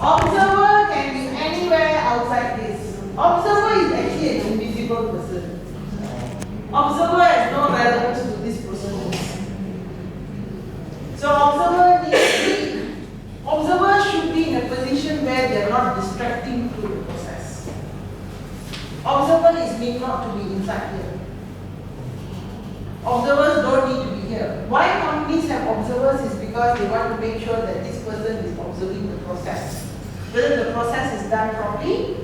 Observer can be anywhere outside this. Observer is actually an invisible person. Observer has no relevance to this process. So observers should be in a position where they are not distracting to the process. Observer is need not to be inside here. Observers don't need to be here. Why companies have observers is because they want to make sure that this person is observing the process. Whether the process is done properly.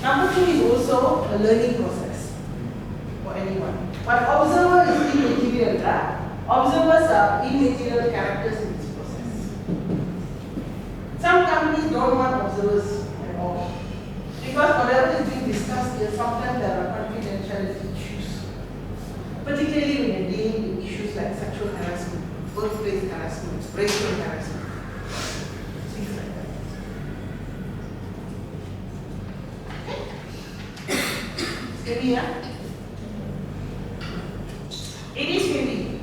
Number two is also a learning process for anyone. But observer is immaterial, right? Observers are immaterial characters in this process. Some companies don't want observers at all. Because whatever is being discussed here, sometimes there are confidentiality issues. Particularly when you're dealing with issues like sexual harassment, workplace harassment, racial harassment, things like that. Heavy, yeah? It is heavy.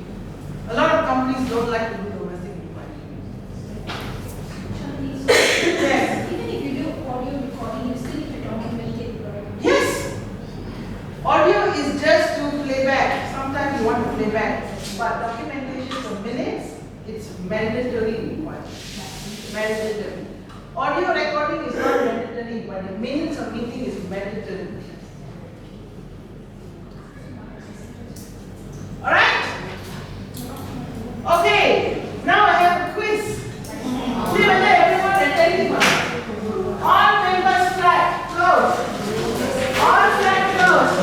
A lot of companies don't like to do domestic inquiry. Yes. Even if you do audio recording, you still need to document it, right? Yes. Audio is just to play back. Sometimes you want to play back. But documentation of minutes, it's mandatory required. Mandatory. Audio recording is not mandatory, but the minutes of meeting is mandatory. Alright? Okay, now I have a quiz. See whether everyone attending. All members flat, close. All flat, close.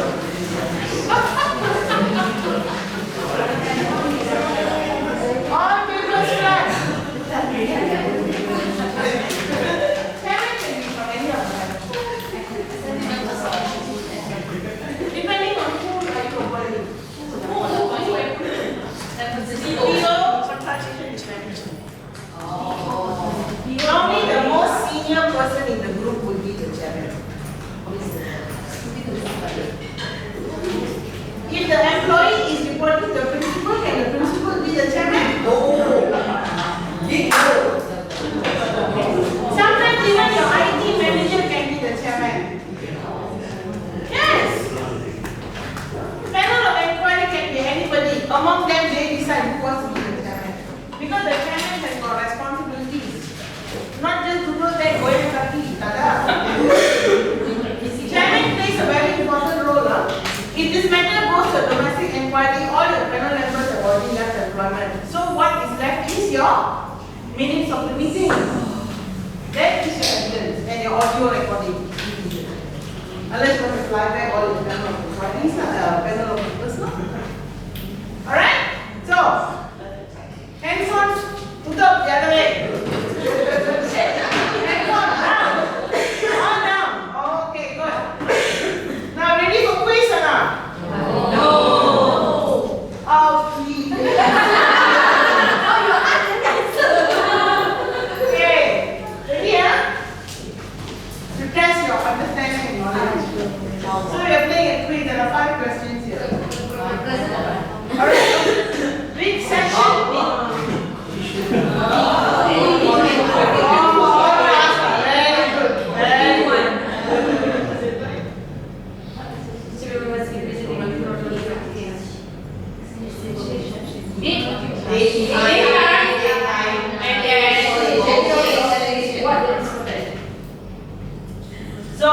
All members flat. Chairman can be from any of them. Depending on who are you avoiding. Normally the most senior person in the group would be the chairman. If the employee is reporting to the principal, can the principal be the chairman? No. Sometimes even your IT manager can be the chairman. Yes. Panel of inquiry can be anybody. Among them, they decide who wants to be the chairman. Because the chairman has got responsibilities. Not just to know that go and study. Chairman plays a very important role. If this matter goes to domestic inquiry, all your panel members have already left employment. So what is left is your minutes of the meeting. That is your evidence and your audio recording. Unless you want to fly back all the panel of inquiries, panel of members. Alright? So, hands on, put up the other way. Hands on, down. All down. Okay, good. Now, ready for quiz or not? No. Oh, please. Okay. Ready, huh? To test your understanding and knowledge. So, we are playing a quiz. There are 5 questions here. Alright. Which section? So,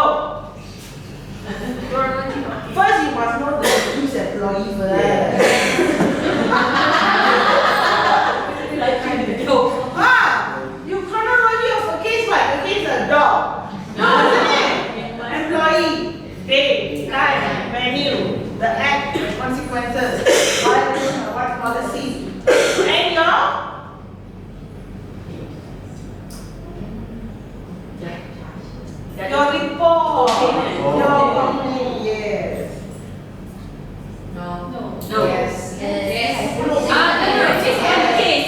first you must know the who's employee first. You chronology of a case like against a dog. No, isn't it? Employee, date, time, venue, the act, the consequences, violation of what policy, and your report, your complaint, yes. No. Yes. Depending on the case.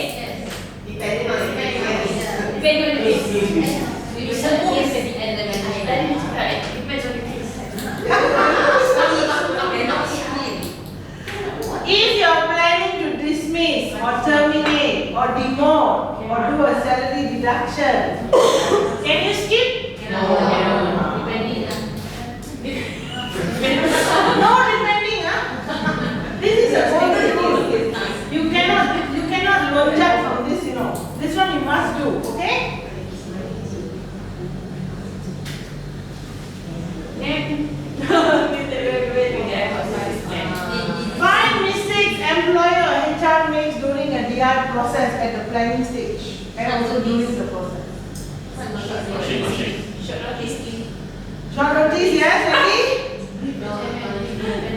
If you are planning to dismiss or terminate or demote or do a salary deduction. Can you skip? No. Depending on. No depending, huh? This is a golden rule. You cannot lonjak from this, you know. This one you must do, okay? Five mistakes employer or HR makes during a DI process at the planning stage and also during the process. Short notice. Short notice, yes, ready?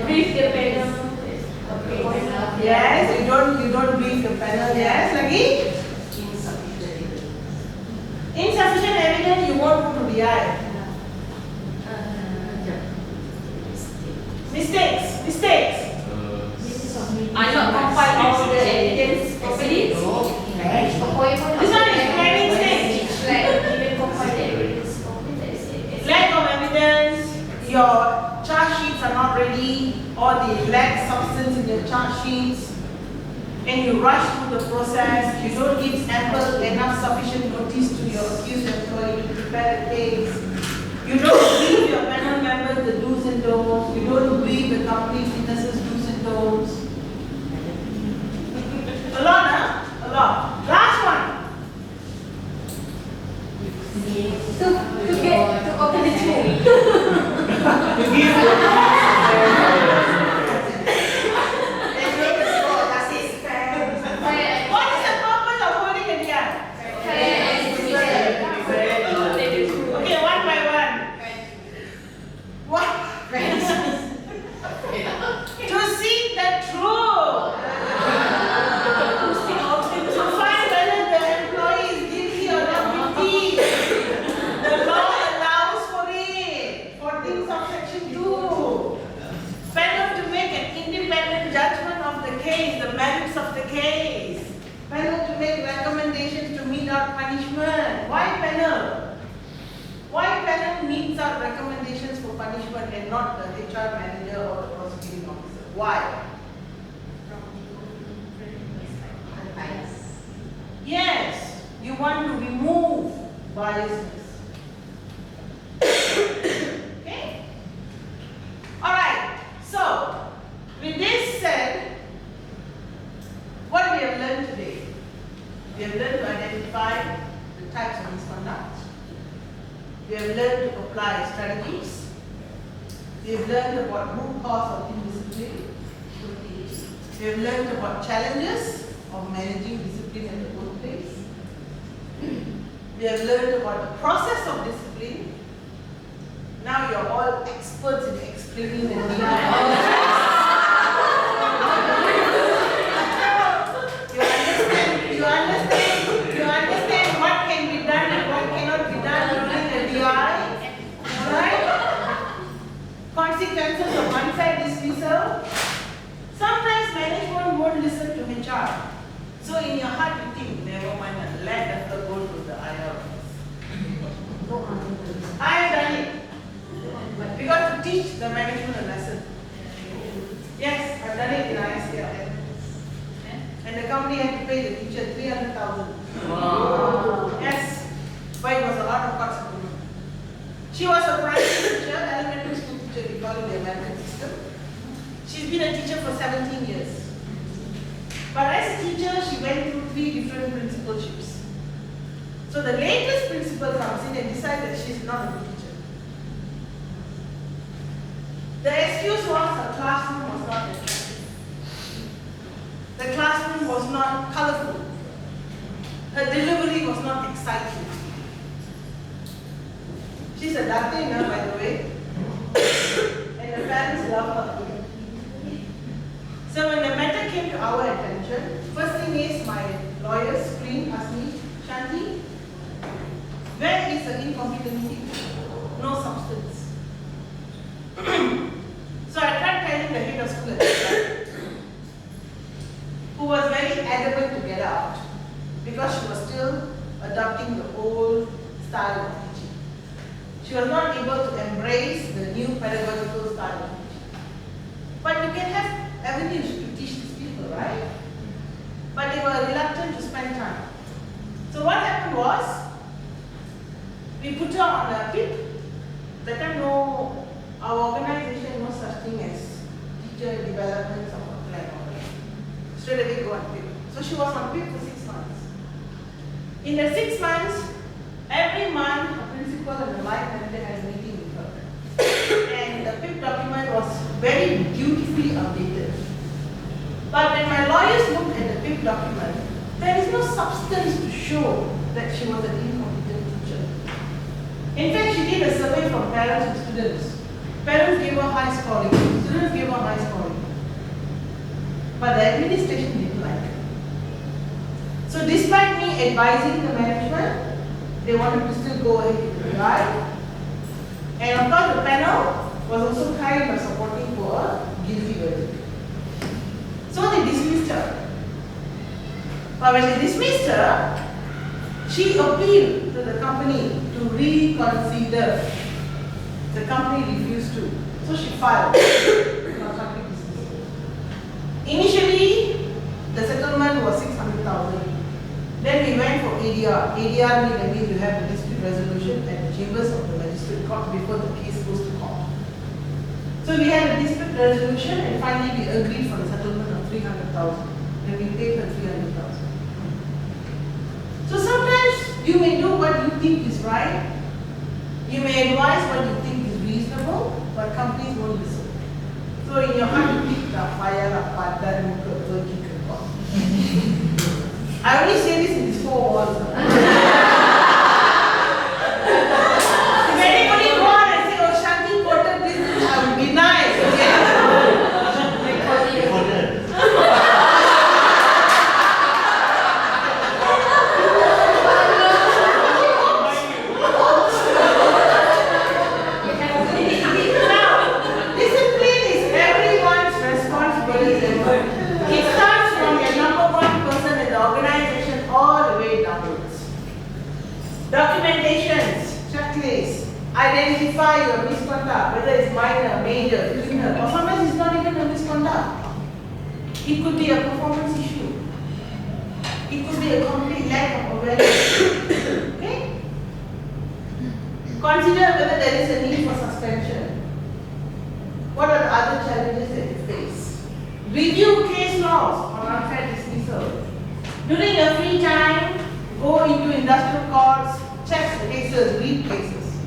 Brief the panel. Yes, you don't brief the panel, yes, lagi? Insufficient evidence, you won't go to DI. Mistakes. I not compile all the evidence properly. This one This one is planning stage. Like even compile the evidence properly. Lack of evidence, your charge sheets are not ready, or they lack substance in your charge sheets, and you rush through the process, you don't give ample enough sufficient notice to your accused employee to prepare the case, you don't brief your panel members the do's and don'ts, you don't brief the company witnesses do's and don'ts. A lot, huh? A lot. Last one. To open the tool. What is the purpose of holding a DI? Okay, one by one. What? To seek the truth. To find whether the employee is guilty or not guilty. The law allows for it. 14 subsection 2. Panel to make an independent judgment of the case, the merits of the case. Panel to make recommendations to mete out punishment. Why panel? Why panel meets out recommendations for punishment and not the HR manager or the prosecuting officer? Why? Yes, you want to remove biasness. Okay? Alright, so with this said, what we have learned today? We have learned to identify the types of misconduct. We have learned to apply strategies. We have learned about root cause of indiscipline. We have learned about challenges of managing discipline at the workplace. We have learned about the process of discipline. Now you're all experts in explaining the need. You understand what can be done and what cannot be done during the DI. Alright? Consequences of one-side dismissal. Sometimes management won't listen to HR. So in your heart you think, never mind, let her go to the IR office. I have done it. Because to teach the management a lesson. Yes, I've done it in ISCL. And the company had to pay the teacher 300,000. Wow. Yes, but it was a lot of cost. She was a primary teacher, elementary school teacher, we call it the American system. She's been a teacher for 17 years. But as a teacher, she went through 3 different principalships. So the latest principal comes in and decides that she's not a good teacher. The excuse was her classroom was not attractive. The classroom was not colorful. Her delivery was not exciting. She's a Latina, by the way. And the parents love her. So when the matter came to our attention, first thing is my lawyer's screen asked me, Shanti, where is the incompetency? No substance. So I tried telling the head of school at the time, who was very adamant to get out because she was still adopting the old style of teaching. She was not able to embrace the new pedagogical style of teaching. But you can have avenues to teach these people, right? But they were reluctant to spend time. So what happened was, we put her on a PIP. That time no, our organization no such thing as teacher development support plan. Straight away go on PIP. So she was on PIP for 6 months. In the 6 months, every month a principal and the line manager had a meeting with her. And the PIP document was very beautifully updated. But when my lawyers looked at the PIP document, there is no substance to show that she was an incompetent teacher. In fact, she did a survey from parents and students. Parents gave her high scoring, students gave her high scoring. But the administration didn't like her. So despite me advising the management, they wanted to still go ahead with the trial. And of course the panel was also kind of supporting for a guilty verdict. So they dismissed her. But when they dismissed her, she appealed to the company to reconsider. The company refused to. So she filed constructive dismissal. Initially, the settlement was 600,000. Then we went for ADR. ADR means you have the dispute resolution at the chambers of the magistrate court before the case goes to court. So we had a dispute resolution and finally we agreed for the settlement of 300,000. Then we paid her 300,000. So sometimes you may do what you think is right. You may advise what you think is reasonable, but companies won't listen. So in your heart you think the fire apart dan pergi ke court. I only say this in these 4 walls. If anybody go on and say, oh, Shanti quoted this, I would be nice. Now, discipline is everyone's responsibility. It starts from your number 1 person in the organization all the way downwards. Documentations, checklists, identify your misconduct, whether it's minor, major, criminal, or sometimes it's not even a misconduct. It could be a performance issue. It could be a complete lack of awareness. Okay? Consider whether there is a need for suspension. What are the other challenges that you face? Review case laws on unfair dismissal. During your free time, go into industrial courts, check the cases, read cases.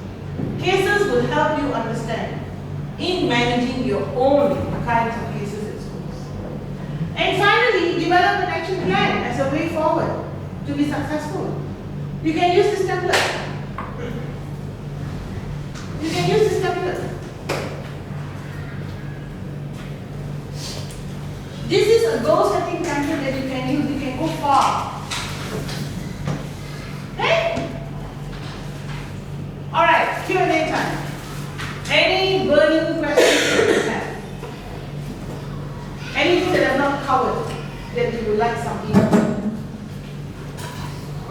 Cases will help you understand in managing your own kinds of cases at schools. And finally, develop an action plan as a way forward to be successful. You can use this template. You can use this template. This is a goal-setting template that you can use. You can go far. Okay? Alright, Q&A time. Any burning questions that you have? Anything that I've not covered that you would like some input?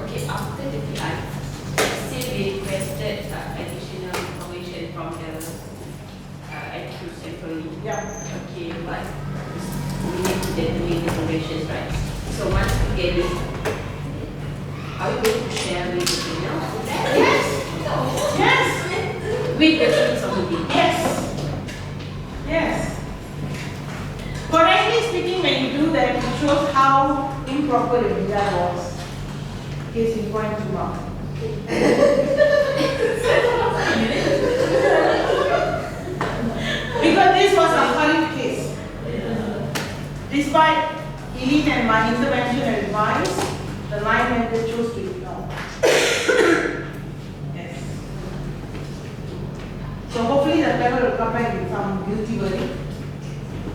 Okay, after the PI, still we requested additional information from the accused employee. Yeah. Okay, but we need to definitely declarations, right? So once we get it, are we going to share with the email? Yes. Yes. With the fruits of the deed? Yes. Yes. Correctly speaking, when you do that, it shows how improper your data was. Case in point to mark. Because this was a hurried case. Despite elite and my intervention and advice, the line manager chose to ignore. Yes. So hopefully the panel will come back with some guilty verdict.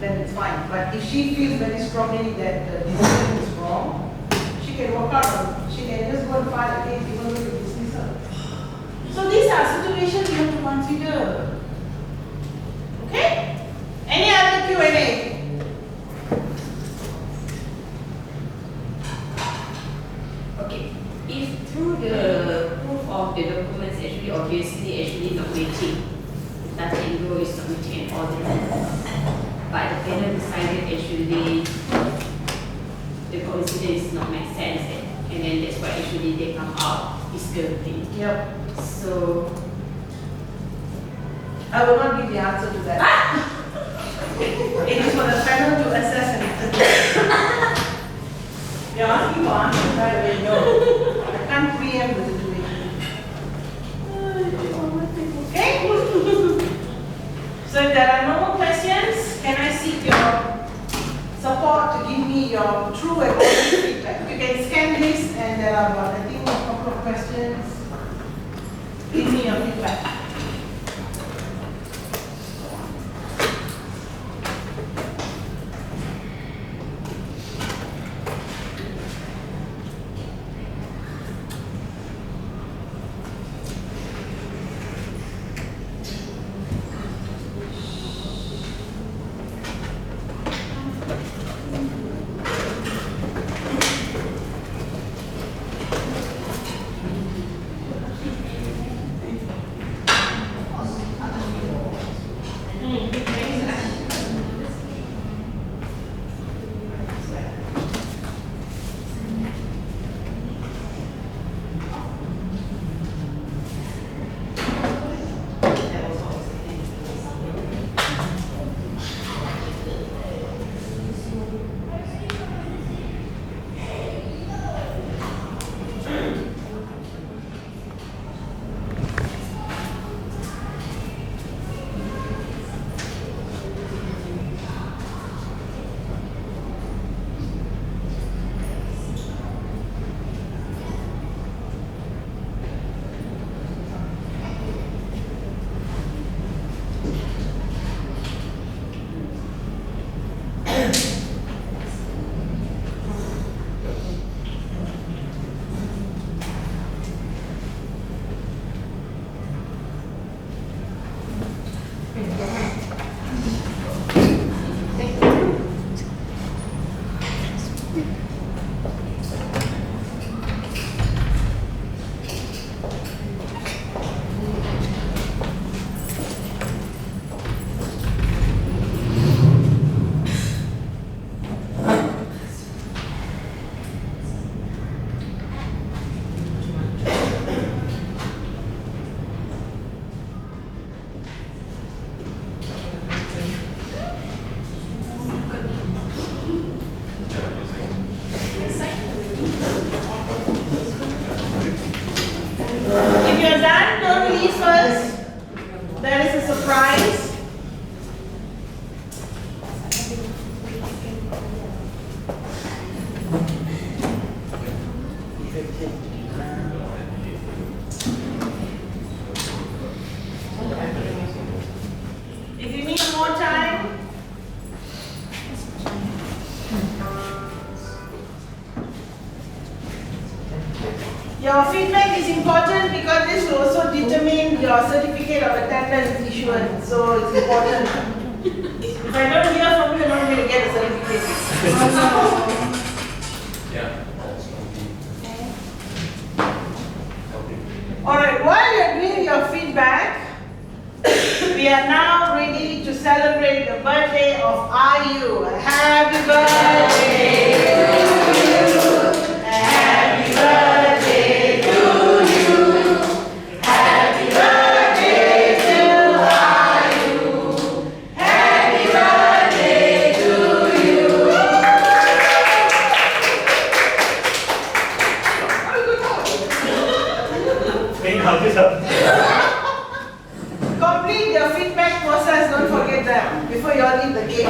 Then it's fine. But if she feels very strongly that the decision is wrong, she can walk out on, she can just go and file a case even though you dismiss her. So these are situations you have to consider. Okay? Any other Q&A? Okay. If through the proof of the documents obviously not matching, that Anglo is submitting an order, but the panel decided actually the coincidence not make sense. and then that's why actually they come out discrepancy. Yep. So I will not give the answer to that. It is for the panel to assess and interpret. You're asking for answers right away. No. I can't preempt the situation. Okay? So if there are no more questions, can I seek your support to give me your true and honest feedback? You can scan this and there are about, I think, a couple of questions. Give me your feedback. Your feedback is important because this will also determine your certificate of attendance issuance. So it's important. If I don't hear from you, you're not going to get a certificate. Yeah. Alright, while you're doing your feedback, we are now ready to celebrate the birthday of IU. Happy birthday to you. Happy birthday to you. Happy birthday to IU. Happy birthday to you. Complete your feedback process, don't forget that before you all eat the cake.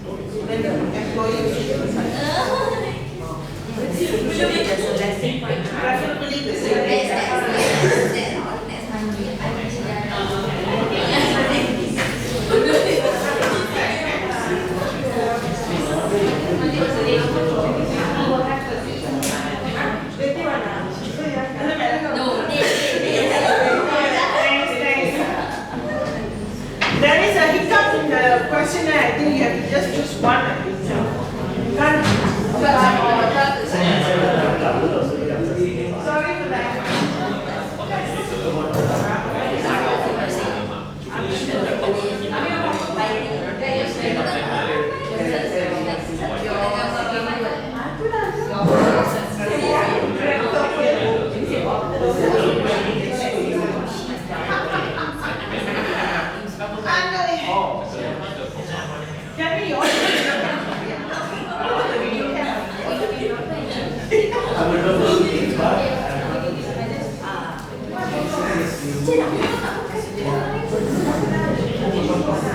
Then the employee should decide. Usually there's a lesson point. Preferably the That's same. No, There is a hiccup in the questionnaire. I think you have to just choose one.